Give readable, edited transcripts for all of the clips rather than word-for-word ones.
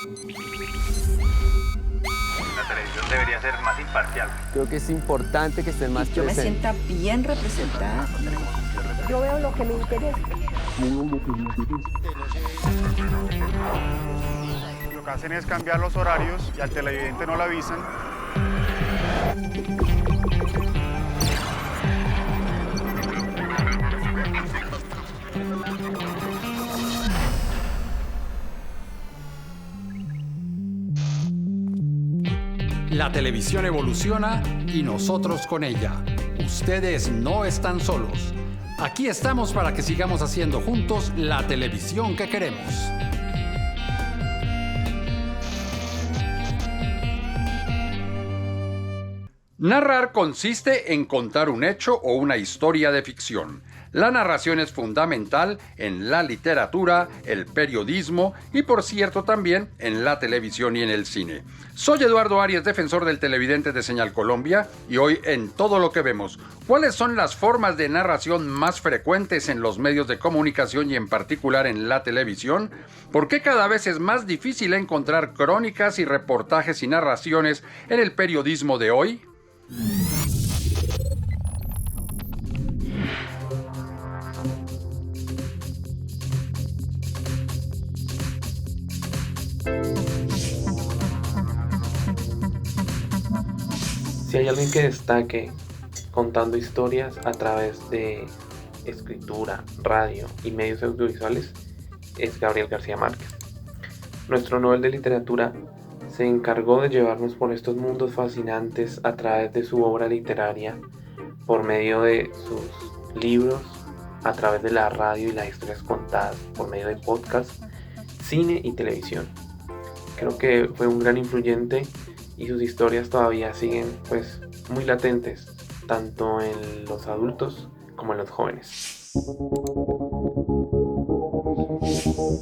La televisión debería ser más imparcial. Creo que es importante que estén más Yo me presentes. sienta bien representada. Yo veo lo que me interesa. Lo que hacen es cambiar los horarios y al televidente no lo avisan. La televisión evoluciona y nosotros con ella. Ustedes no están solos. Aquí estamos para que sigamos haciendo juntos la televisión que queremos. Narrar consiste en contar un hecho o una historia de ficción. La narración es fundamental en la literatura, el periodismo y, por cierto, también en la televisión y en el cine. Soy Eduardo Arias, defensor del televidente de Señal Colombia, y hoy en Todo lo que vemos, ¿cuáles son las formas de narración más frecuentes en los medios de comunicación y en particular en la televisión? ¿Por qué cada vez es más difícil encontrar crónicas y reportajes y narraciones en el periodismo de hoy? Si hay alguien que destaque contando historias a través de escritura, radio y medios audiovisuales, es Gabriel García Márquez. Nuestro Nobel de Literatura se encargó de llevarnos por estos mundos fascinantes a través de su obra literaria, por medio de sus libros, a través de la radio y las historias contadas, por medio de podcast, cine y televisión. Creo que fue un gran influyente y sus historias todavía siguen muy latentes, tanto en los adultos como en los jóvenes.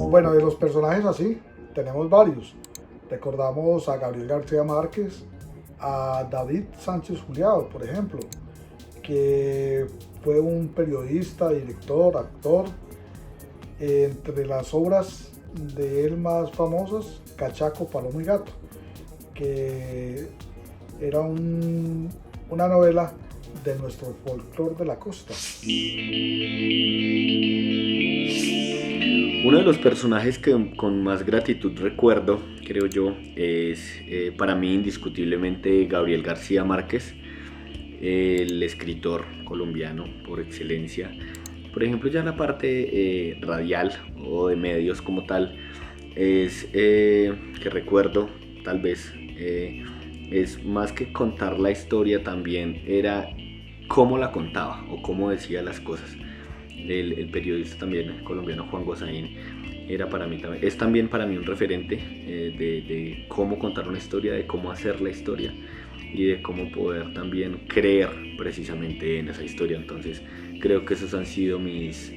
Bueno, de los personajes así, tenemos varios. Recordamos a Gabriel García Márquez, a David Sánchez Juliado, por ejemplo, que fue un periodista, director, actor. Entre las obras de él más famosas, Cachaco, Paloma y Gato, que era una novela de nuestro folclore de la costa. Uno de los personajes que con más gratitud recuerdo, creo yo, es para mí indiscutiblemente Gabriel García Márquez, el escritor colombiano por excelencia. Por ejemplo, ya la parte radial o de medios como tal, es que recuerdo tal vez, es más que contar la historia, también era cómo la contaba o cómo decía las cosas. El periodista también colombiano Juan Gozaín es también para mí un referente de cómo contar una historia, de cómo hacer la historia y de cómo poder también creer precisamente en esa historia. Entonces creo que esos han sido mis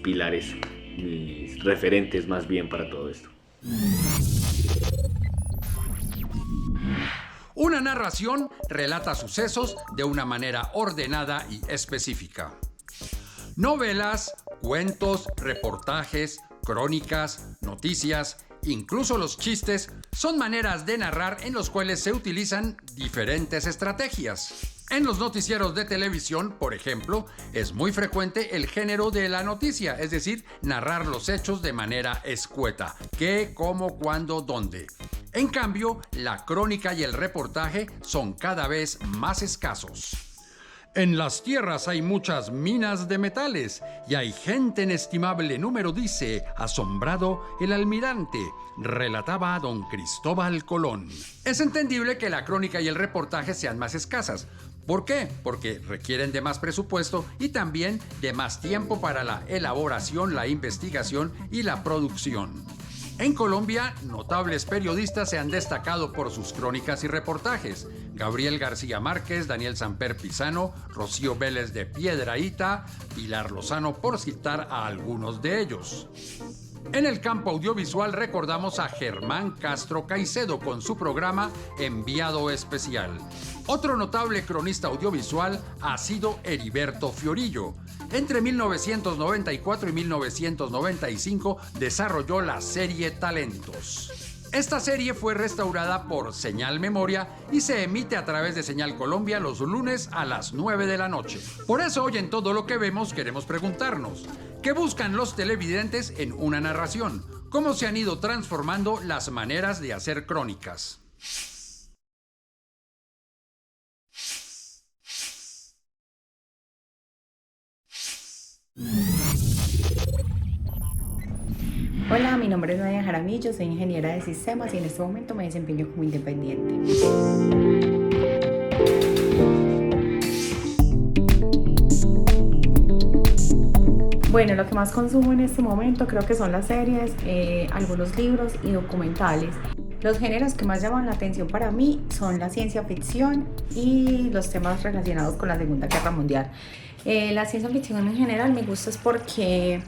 pilares, mis referentes más bien para todo esto. Una narración relata sucesos de una manera ordenada y específica. Novelas, cuentos, reportajes, crónicas, noticias, incluso los chistes, son maneras de narrar en los cuales se utilizan diferentes estrategias. En los noticieros de televisión, por ejemplo, es muy frecuente el género de la noticia, es decir, narrar los hechos de manera escueta, qué, cómo, cuándo, dónde. En cambio, la crónica y el reportaje son cada vez más escasos. En las tierras hay muchas minas de metales y hay gente en estimable número, dice, asombrado el almirante, relataba a don Cristóbal Colón. Es entendible que la crónica y el reportaje sean más escasas. ¿Por qué? Porque requieren de más presupuesto y también de más tiempo para la elaboración, la investigación y la producción. En Colombia, notables periodistas se han destacado por sus crónicas y reportajes. Gabriel García Márquez, Daniel Samper Pizano, Rocío Vélez de Piedrahíta, Pilar Lozano, por citar a algunos de ellos. En el campo audiovisual recordamos a Germán Castro Caicedo con su programa Enviado Especial. Otro notable cronista audiovisual ha sido Heriberto Fiorillo. Entre 1994 y 1995 desarrolló la serie Talentos. Esta serie fue restaurada por Señal Memoria y se emite a través de Señal Colombia los lunes a las 9 de la noche. Por eso hoy en Todo lo que vemos queremos preguntarnos, ¿qué buscan los televidentes en una narración? ¿Cómo se han ido transformando las maneras de hacer crónicas? Hola, mi nombre es Nadia Jaramillo, soy ingeniera de sistemas y en este momento me desempeño como independiente. Bueno, lo que más consumo en este momento creo que son las series, algunos libros y documentales. Los géneros que más llaman la atención para mí son la ciencia ficción y los temas relacionados con la Segunda Guerra Mundial. La ciencia ficción en general me gusta es porque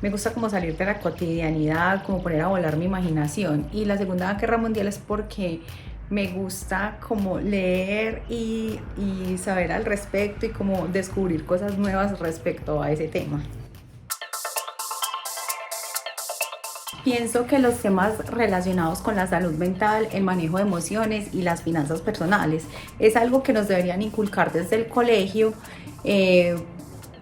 me gusta como salir de la cotidianidad, como poner a volar mi imaginación. Y la Segunda Guerra Mundial es porque me gusta como leer y saber al respecto y como descubrir cosas nuevas respecto a ese tema. Pienso que los temas relacionados con la salud mental, el manejo de emociones y las finanzas personales es algo que nos deberían inculcar desde el colegio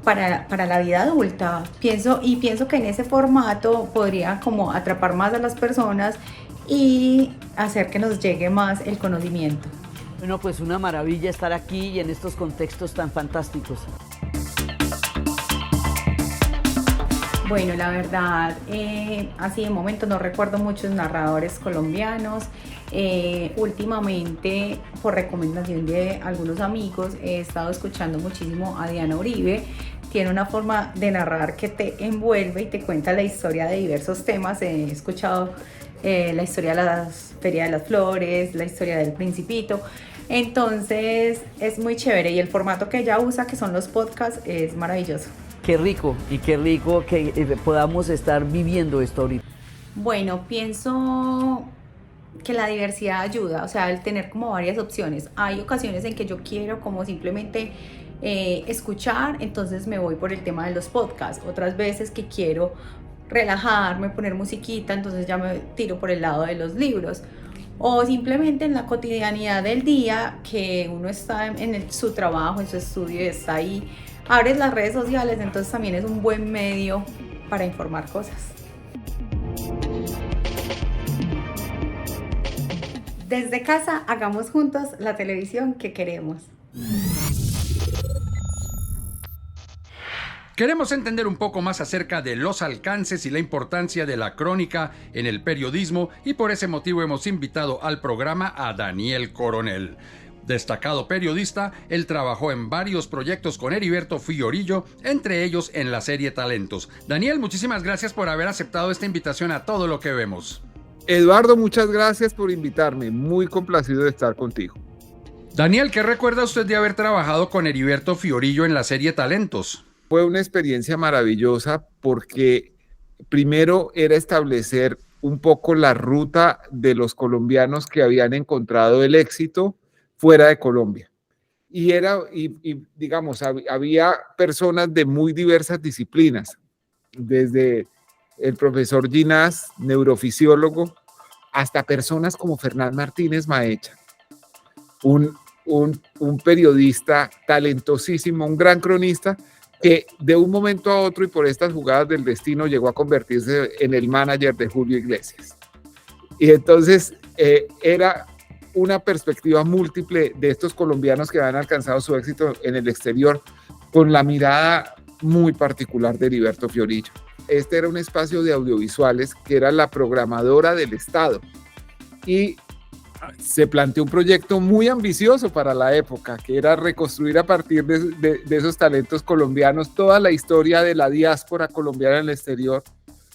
para la vida adulta. Pienso que en ese formato podría como atrapar más a las personas y hacer que nos llegue más el conocimiento. Bueno, pues una maravilla estar aquí y en estos contextos tan fantásticos. Bueno, la verdad, así de momento no recuerdo muchos narradores colombianos. Últimamente, por recomendación de algunos amigos, he estado escuchando muchísimo a Diana Uribe. Tiene una forma de narrar que te envuelve y te cuenta la historia de diversos temas. He escuchado la historia de la Feria de las Flores, la historia del Principito. Entonces es muy chévere y el formato que ella usa, que son los podcasts, es maravilloso. Qué rico que podamos estar viviendo esto ahorita. Bueno, pienso que la diversidad ayuda, o sea, el tener como varias opciones. Hay ocasiones en que yo quiero como simplemente escuchar, entonces me voy por el tema de los podcasts. Otras veces que quiero relajarme, poner musiquita, entonces ya me tiro por el lado de los libros. O simplemente en la cotidianidad del día, que uno está en su trabajo, en su estudio y está ahí, abres las redes sociales, entonces también es un buen medio para informar cosas. Desde casa, hagamos juntos la televisión que queremos. Queremos entender un poco más acerca de los alcances y la importancia de la crónica en el periodismo y por ese motivo hemos invitado al programa a Daniel Coronel. Destacado periodista, él trabajó en varios proyectos con Heriberto Fiorillo, entre ellos en la serie Talentos. Daniel, muchísimas gracias por haber aceptado esta invitación a Todo lo que vemos. Eduardo, muchas gracias por invitarme, muy complacido de estar contigo. Daniel, ¿qué recuerda usted de haber trabajado con Heriberto Fiorillo en la serie Talentos? Fue una experiencia maravillosa porque primero era establecer un poco la ruta de los colombianos que habían encontrado el éxito fuera de Colombia. Y digamos, había personas de muy diversas disciplinas, desde el profesor Ginás, neurofisiólogo, hasta personas como Fernán Martínez Maecha, un periodista talentosísimo, un gran cronista, que de un momento a otro y por estas jugadas del destino llegó a convertirse en el manager de Julio Iglesias. Y entonces era una perspectiva múltiple de estos colombianos que han alcanzado su éxito en el exterior, con la mirada muy particular de Heriberto Fiorillo. Este era un espacio de audiovisuales que era la programadora del Estado y se planteó un proyecto muy ambicioso para la época, que era reconstruir a partir de esos talentos colombianos toda la historia de la diáspora colombiana en el exterior,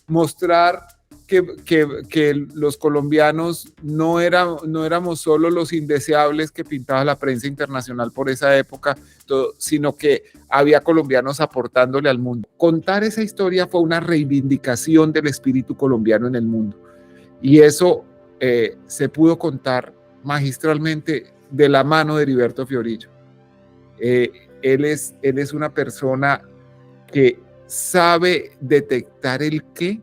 mostrar que los colombianos no éramos solo los indeseables que pintaba la prensa internacional por esa época, sino que había colombianos aportándole al mundo. Contar esa historia fue una reivindicación del espíritu colombiano en el mundo. Y eso se pudo contar magistralmente de la mano de Heriberto Fiorillo. Él es una persona que sabe detectar el qué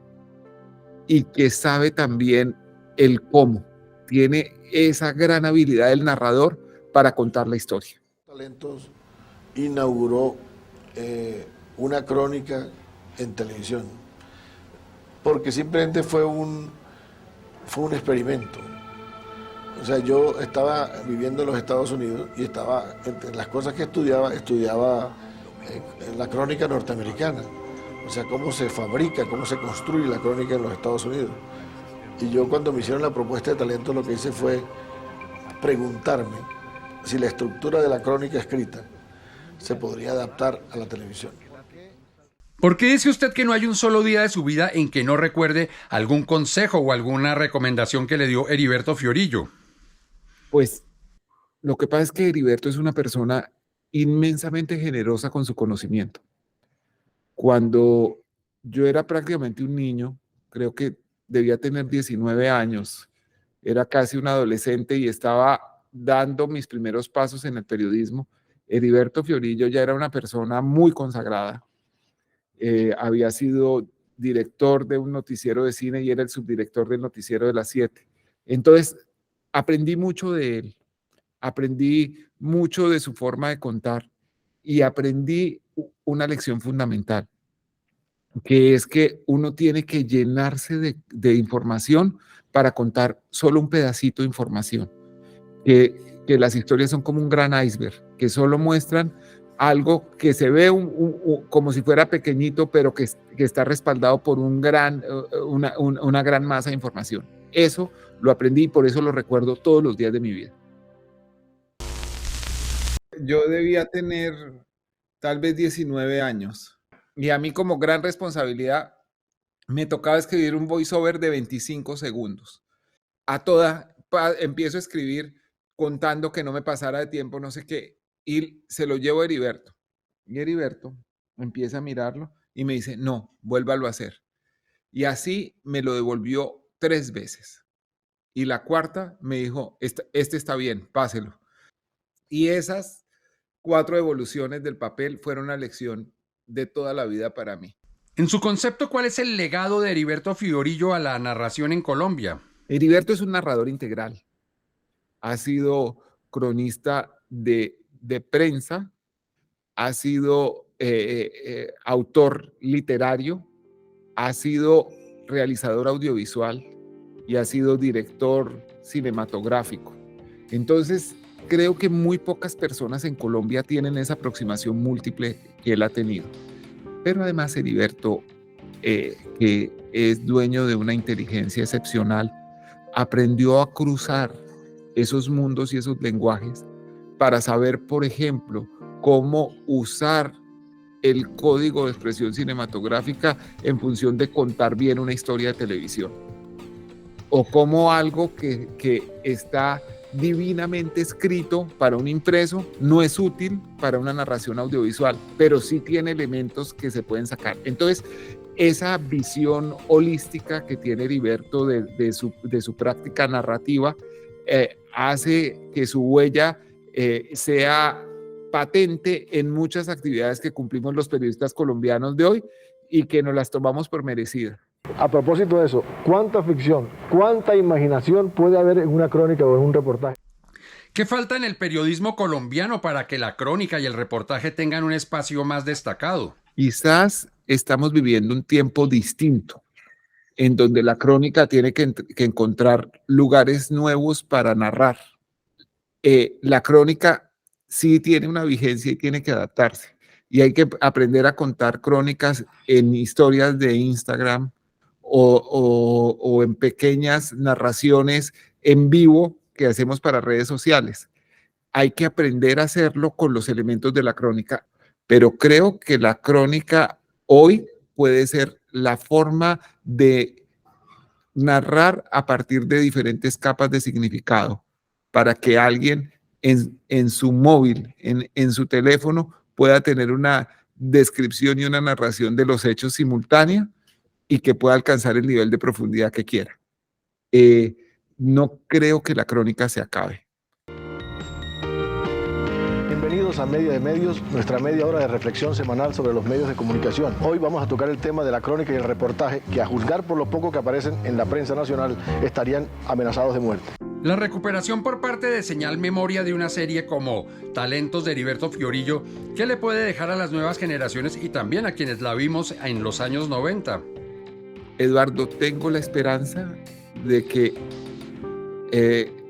y que sabe también el cómo. Tiene esa gran habilidad del narrador para contar la historia. Talentos inauguró una crónica en televisión, porque simplemente fue un experimento. O sea, yo estaba viviendo en los Estados Unidos y estaba, entre las cosas que estudiaba la crónica norteamericana. O sea, cómo se fabrica, cómo se construye la crónica en los Estados Unidos. Y yo, cuando me hicieron la propuesta de talento, lo que hice fue preguntarme si la estructura de la crónica escrita se podría adaptar a la televisión. ¿Por qué dice usted que no hay un solo día de su vida en que no recuerde algún consejo o alguna recomendación que le dio Heriberto Fiorillo? Pues lo que pasa es que Heriberto es una persona inmensamente generosa con su conocimiento. Cuando yo era prácticamente un niño, creo que debía tener 19 años, era casi un adolescente y estaba dando mis primeros pasos en el periodismo, Heriberto Fiorillo ya era una persona muy consagrada. Había sido director de un noticiero de cine y era el subdirector del noticiero de las 7. Entonces, aprendí mucho de él, aprendí mucho de su forma de contar y aprendí una lección fundamental, que es que uno tiene que llenarse de información para contar solo un pedacito de información, que las historias son como un gran iceberg, que solo muestran algo que se ve como si fuera pequeñito, pero que está respaldado por una gran masa de información. Eso lo aprendí y por eso lo recuerdo todos los días de mi vida. Yo debía tener tal vez 19 años y a mí, como gran responsabilidad, me tocaba escribir un voiceover de 25 segundos. Empiezo a escribir contando que no me pasara de tiempo, no sé qué, y se lo llevo a Heriberto. Y Heriberto empieza a mirarlo y me dice, no, vuélvalo a hacer. Y así me lo devolvió 3 veces. Y la cuarta me dijo, este está bien, páselo. Y esas 4 devoluciones del papel fueron una lección de toda la vida para mí. En su concepto, ¿cuál es el legado de Heriberto Fiorillo a la narración en Colombia? Heriberto es un narrador integral. Ha sido cronista de prensa, ha sido autor literario, ha sido realizador audiovisual y ha sido director cinematográfico. Entonces, creo que muy pocas personas en Colombia tienen esa aproximación múltiple que él ha tenido. Pero además Heriberto, que es dueño de una inteligencia excepcional, aprendió a cruzar esos mundos y esos lenguajes para saber, por ejemplo, cómo usar el código de expresión cinematográfica en función de contar bien una historia de televisión. O cómo algo que está divinamente escrito para un impreso no es útil para una narración audiovisual, pero sí tiene elementos que se pueden sacar. Entonces, esa visión holística que tiene Heriberto de su práctica narrativa hace que su huella sea patente en muchas actividades que cumplimos los periodistas colombianos de hoy y que nos las tomamos por merecidas. A propósito de eso, ¿cuánta ficción, cuánta imaginación puede haber en una crónica o en un reportaje? ¿Qué falta en el periodismo colombiano para que la crónica y el reportaje tengan un espacio más destacado? Quizás estamos viviendo un tiempo distinto, en donde la crónica tiene que encontrar lugares nuevos para narrar. La crónica sí tiene una vigencia y tiene que adaptarse. Y hay que aprender a contar crónicas en historias de Instagram o en pequeñas narraciones en vivo que hacemos para redes sociales. Hay que aprender a hacerlo con los elementos de la crónica, pero creo que la crónica hoy puede ser la forma de narrar a partir de diferentes capas de significado para que alguien en su móvil, en su teléfono, pueda tener una descripción y una narración de los hechos simultánea y que pueda alcanzar el nivel de profundidad que quiera. No creo que la crónica se acabe. Bienvenidos a Media de Medios, nuestra media hora de reflexión semanal sobre los medios de comunicación. Hoy vamos a tocar el tema de la crónica y el reportaje que, a juzgar por lo poco que aparecen en la prensa nacional, estarían amenazados de muerte. La recuperación por parte de Señal Memoria de una serie como Talentos de Heriberto Fiorillo, ¿qué le puede dejar a las nuevas generaciones y también a quienes la vimos en los años 90? Eduardo, tengo la esperanza de que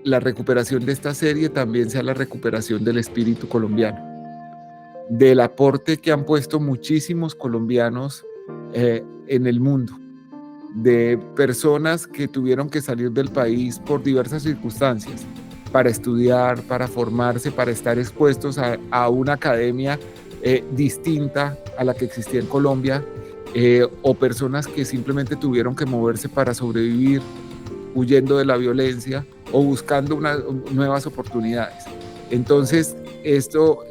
la recuperación de esta serie también sea la recuperación del espíritu colombiano, del aporte que han puesto muchísimos colombianos en el mundo, de personas que tuvieron que salir del país por diversas circunstancias, para estudiar, para formarse, para estar expuestos a una academia distinta a la que existía en Colombia, o personas que simplemente tuvieron que moverse para sobrevivir, huyendo de la violencia o buscando nuevas oportunidades. Entonces, esto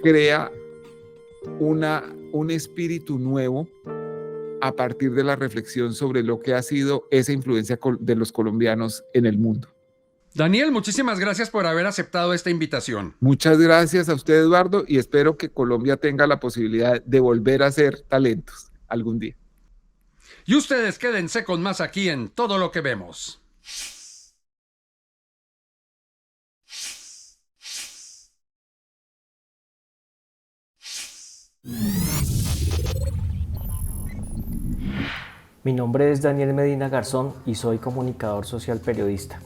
crea un espíritu nuevo a partir de la reflexión sobre lo que ha sido esa influencia de los colombianos en el mundo. Daniel, muchísimas gracias por haber aceptado esta invitación. Muchas gracias a usted, Eduardo, y espero que Colombia tenga la posibilidad de volver a ser talentos algún día. Y ustedes quédense con más aquí en Todo lo que vemos. Mi nombre es Daniel Medina Garzón y soy comunicador social periodista.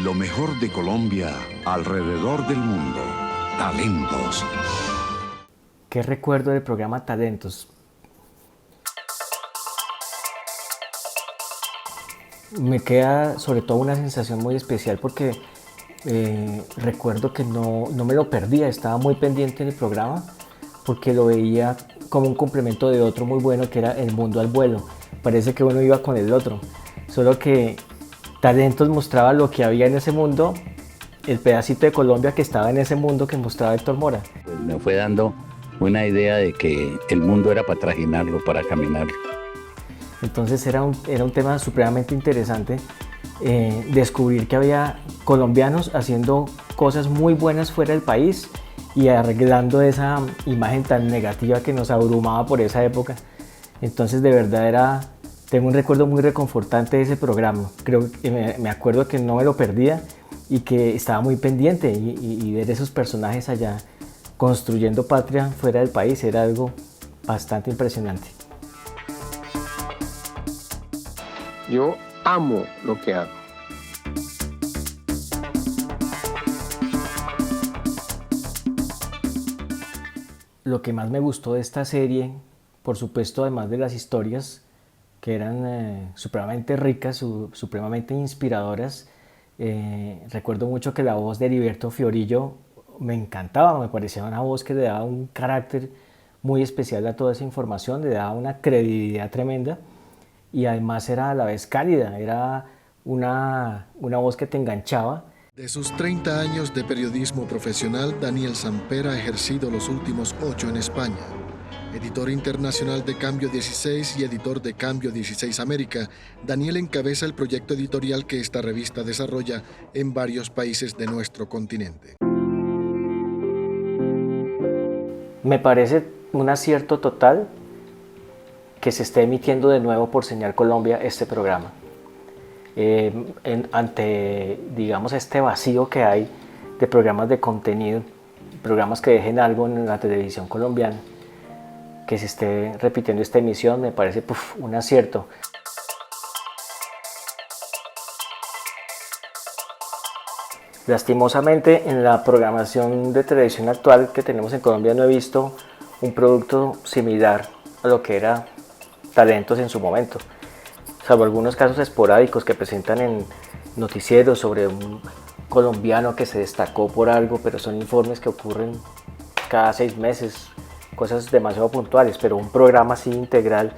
Lo mejor de Colombia alrededor del mundo. Talentos. ¿Qué recuerdo del programa Talentos? Me queda sobre todo una sensación muy especial porque recuerdo que no me lo perdía, estaba muy pendiente del programa porque lo veía como un complemento de otro muy bueno que era El Mundo al Vuelo. Parece que uno iba con el otro, solo que Talentos mostraba lo que había en ese mundo, el pedacito de Colombia que estaba en ese mundo que mostraba Héctor Mora. Pues me fue dando una idea de que el mundo era para trajinarlo, para caminarlo. Entonces era un tema supremamente interesante, descubrir que había colombianos haciendo cosas muy buenas fuera del país y arreglando esa imagen tan negativa que nos abrumaba por esa época. Entonces de verdad tengo un recuerdo muy reconfortante de ese programa. Creo que me acuerdo que no me lo perdía y que estaba muy pendiente y ver esos personajes allá construyendo patria fuera del país era algo bastante impresionante. Yo amo lo que hago. Lo que más me gustó de esta serie, por supuesto, además de las historias que eran supremamente ricas, supremamente inspiradoras, recuerdo mucho que la voz de Heriberto Fiorillo me encantaba, me parecía una voz que le daba un carácter muy especial a toda esa información, le daba una credibilidad tremenda. Y además era a la vez cálida, era una voz que te enganchaba. De sus 30 años de periodismo profesional, Daniel Samper ha ejercido los últimos 8 en España. Editor internacional de Cambio 16 y editor de Cambio 16 América, Daniel encabeza el proyecto editorial que esta revista desarrolla en varios países de nuestro continente. Me parece un acierto total que se esté emitiendo de nuevo por Señal Colombia este programa. Ante, digamos, este vacío que hay de programas de contenido, programas que dejen algo en la televisión colombiana, que se esté repitiendo esta emisión me parece un acierto. Lastimosamente, en la programación de televisión actual que tenemos en Colombia no he visto un producto similar a lo que era Talentos en su momento, salvo algunos casos esporádicos que presentan en noticieros sobre un colombiano que se destacó por algo, pero son informes que ocurren cada 6 meses, cosas demasiado puntuales, pero un programa así integral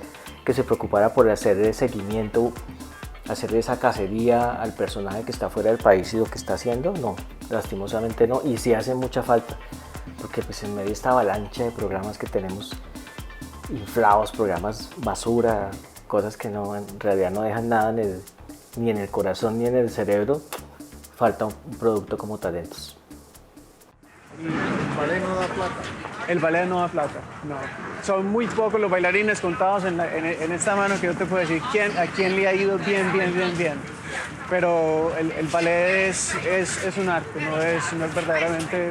que se preocupara por hacer el seguimiento, hacer esa cacería al personaje que está fuera del país y lo que está haciendo, no, lastimosamente no, y sí hace mucha falta, porque pues en medio de esta avalancha de programas que tenemos inflados, programas basura, cosas que no, en realidad no dejan nada ni en el corazón ni en el cerebro, falta un producto como Talentos. El ballet no da plata. El ballet no da plata, no. Son muy pocos los bailarines contados en esta mano que yo te puedo decir a quién le ha ido bien. Pero el ballet es un arte, no es verdaderamente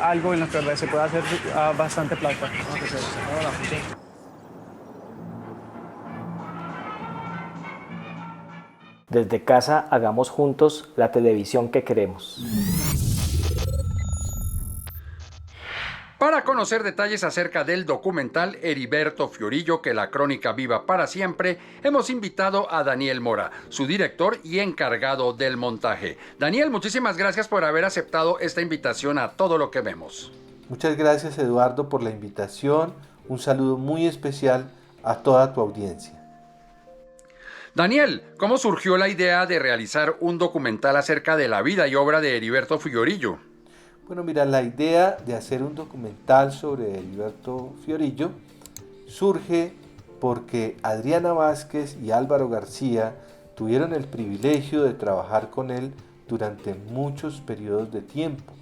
algo en lo que se puede hacer bastante plata. Desde casa hagamos juntos la televisión que queremos. Para conocer detalles acerca del documental Heriberto Fiorillo, que la crónica viva para siempre, hemos invitado a Daniel Mora, su director y encargado del montaje. Daniel, muchísimas gracias por haber aceptado esta invitación a Todo lo que vemos. Muchas gracias, Eduardo, por la invitación. Un saludo muy especial a toda tu audiencia. Daniel, ¿cómo surgió la idea de realizar un documental acerca de la vida y obra de Heriberto Fiorillo? Bueno, mira, la idea de hacer un documental sobre Heriberto Fiorillo surge porque Adriana Vázquez y Álvaro García tuvieron el privilegio de trabajar con él durante muchos periodos de tiempo,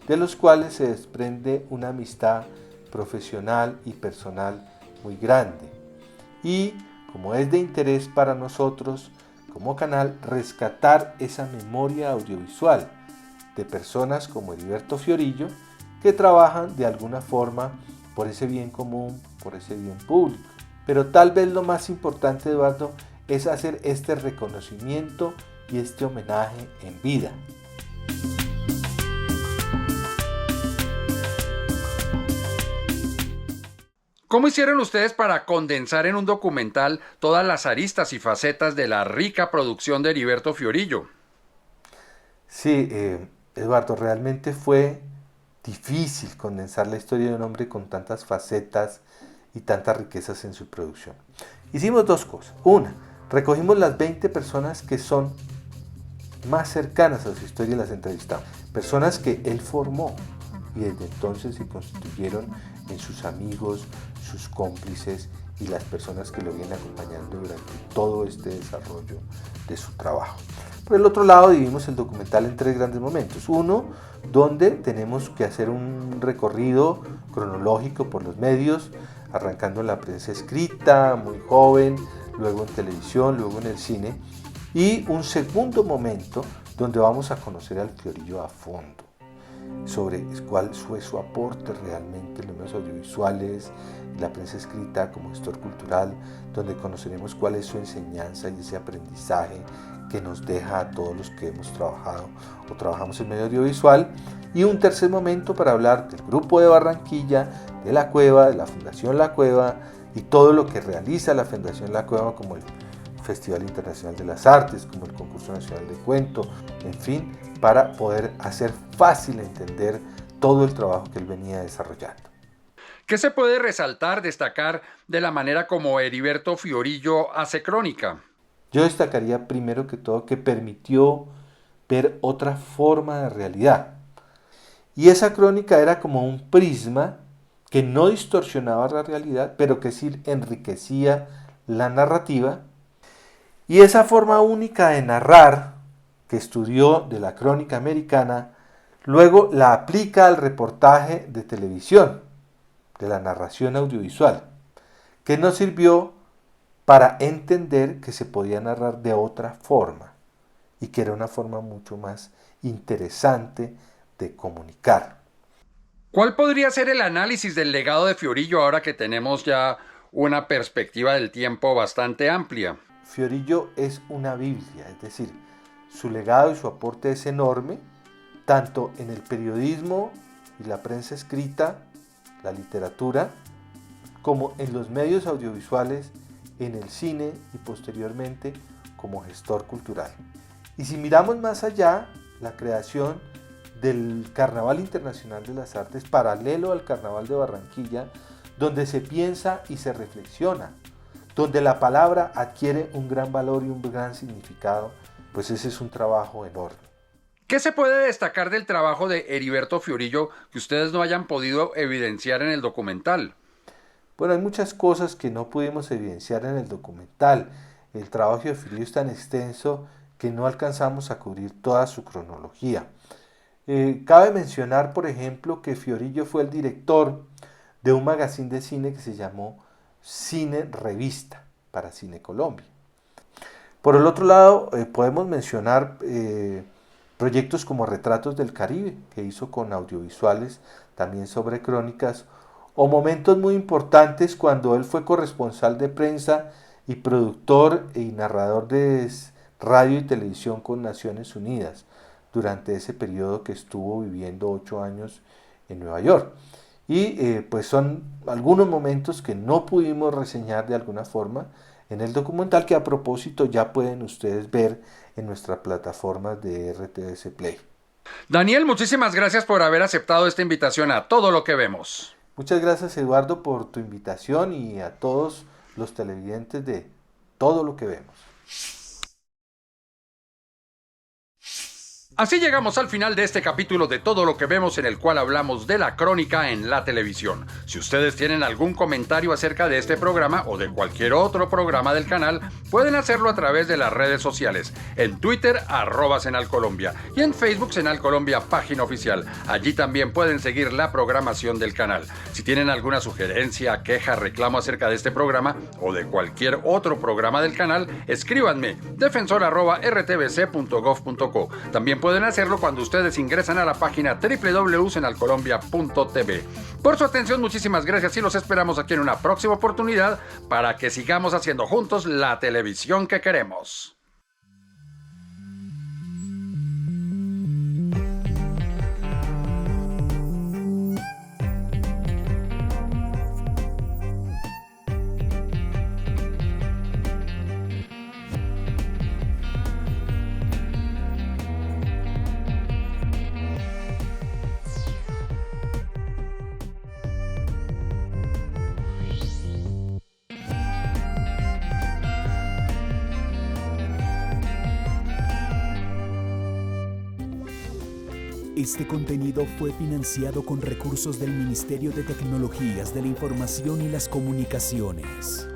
de los cuales se desprende una amistad profesional y personal muy grande. Y como es de interés para nosotros como canal rescatar esa memoria audiovisual de personas como Heriberto Fiorillo que trabajan de alguna forma por ese bien común, por ese bien público. Pero tal vez lo más importante, Eduardo, es hacer este reconocimiento y este homenaje en vida. ¿Cómo hicieron ustedes para condensar en un documental todas las aristas y facetas de la rica producción de Heriberto Fiorillo? Sí, Eduardo, realmente fue difícil condensar la historia de un hombre con tantas facetas y tantas riquezas en su producción. Hicimos dos cosas. Una, recogimos las 20 personas que son más cercanas a su historia y las entrevistamos. Personas que él formó y desde entonces se constituyeron en sus amigos, sus cómplices y las personas que lo vienen acompañando durante todo este desarrollo de su trabajo. Por el otro lado, dividimos el documental en 3 grandes momentos. Uno, donde tenemos que hacer un recorrido cronológico por los medios, arrancando en la prensa escrita, muy joven, luego en televisión, luego en el cine. Y un segundo momento, donde vamos a conocer al Fiorillo a fondo, sobre cuál fue su aporte realmente en los medios audiovisuales, en la prensa escrita como gestor cultural, donde conoceremos cuál es su enseñanza y ese aprendizaje que nos deja a todos los que hemos trabajado o trabajamos en medio audiovisual. Y un tercer momento para hablar del Grupo de Barranquilla, de La Cueva, de la Fundación La Cueva y todo lo que realiza la Fundación La Cueva, como el Festival Internacional de las Artes, como el Concurso Nacional de Cuento, en fin, para poder hacer fácil entender todo el trabajo que él venía desarrollando. ¿Qué se puede resaltar, destacar de la manera como Heriberto Fiorillo hace crónica? Yo destacaría primero que todo que permitió ver otra forma de realidad. Y esa crónica era como un prisma que no distorsionaba la realidad, pero que sí enriquecía la narrativa. Y esa forma única de narrar que estudió de la crónica americana, luego la aplica al reportaje de televisión, de la narración audiovisual, que nos sirvió para entender que se podía narrar de otra forma y que era una forma mucho más interesante de comunicar. ¿Cuál podría ser el análisis del legado de Fiorillo ahora que tenemos ya una perspectiva del tiempo bastante amplia? Fiorillo es una Biblia, es decir, su legado y su aporte es enorme, tanto en el periodismo y la prensa escrita, la literatura, como en los medios audiovisuales, en el cine y posteriormente como gestor cultural. Y si miramos más allá, la creación del Carnaval Internacional de las Artes, paralelo al Carnaval de Barranquilla, donde se piensa y se reflexiona, donde la palabra adquiere un gran valor y un gran significado, pues ese es un trabajo enorme. ¿Qué se puede destacar del trabajo de Heriberto Fiorillo que ustedes no hayan podido evidenciar en el documental? Bueno, hay muchas cosas que no pudimos evidenciar en el documental. El trabajo de Fiorillo es tan extenso que no alcanzamos a cubrir toda su cronología. Cabe mencionar, por ejemplo, que Fiorillo fue el director de un magazine de cine que se llamó Cine Revista para Cine Colombia. Por el otro lado, podemos mencionar proyectos como Retratos del Caribe, que hizo con audiovisuales también sobre crónicas, o momentos muy importantes cuando él fue corresponsal de prensa y productor y narrador de radio y televisión con Naciones Unidas, durante ese periodo que estuvo viviendo 8 años en Nueva York. Y pues son algunos momentos que no pudimos reseñar de alguna forma en el documental, que a propósito ya pueden ustedes ver en nuestra plataforma de RTVC Play. Daniel, muchísimas gracias por haber aceptado esta invitación a Todo lo que Vemos. Muchas gracias, Eduardo, por tu invitación, y a todos los televidentes de Todo lo que Vemos. Así llegamos al final de este capítulo de Todo lo que Vemos, en el cual hablamos de la crónica en la televisión. Si ustedes tienen algún comentario acerca de este programa o de cualquier otro programa del canal, pueden hacerlo a través de las redes sociales. En Twitter, @SenalColombia, y en Facebook, Senal Colombia, página oficial. Allí también pueden seguir la programación del canal. Si tienen alguna sugerencia, queja, reclamo acerca de este programa o de cualquier otro programa del canal, escríbanme defensor@rtvc.gov.co. También pueden hacerlo cuando ustedes ingresan a la página www.senalcolombia.tv. Por su atención, muchísimas gracias, y los esperamos aquí en una próxima oportunidad para que sigamos haciendo juntos la televisión que queremos. Este contenido fue financiado con recursos del Ministerio de Tecnologías de la Información y las Comunicaciones.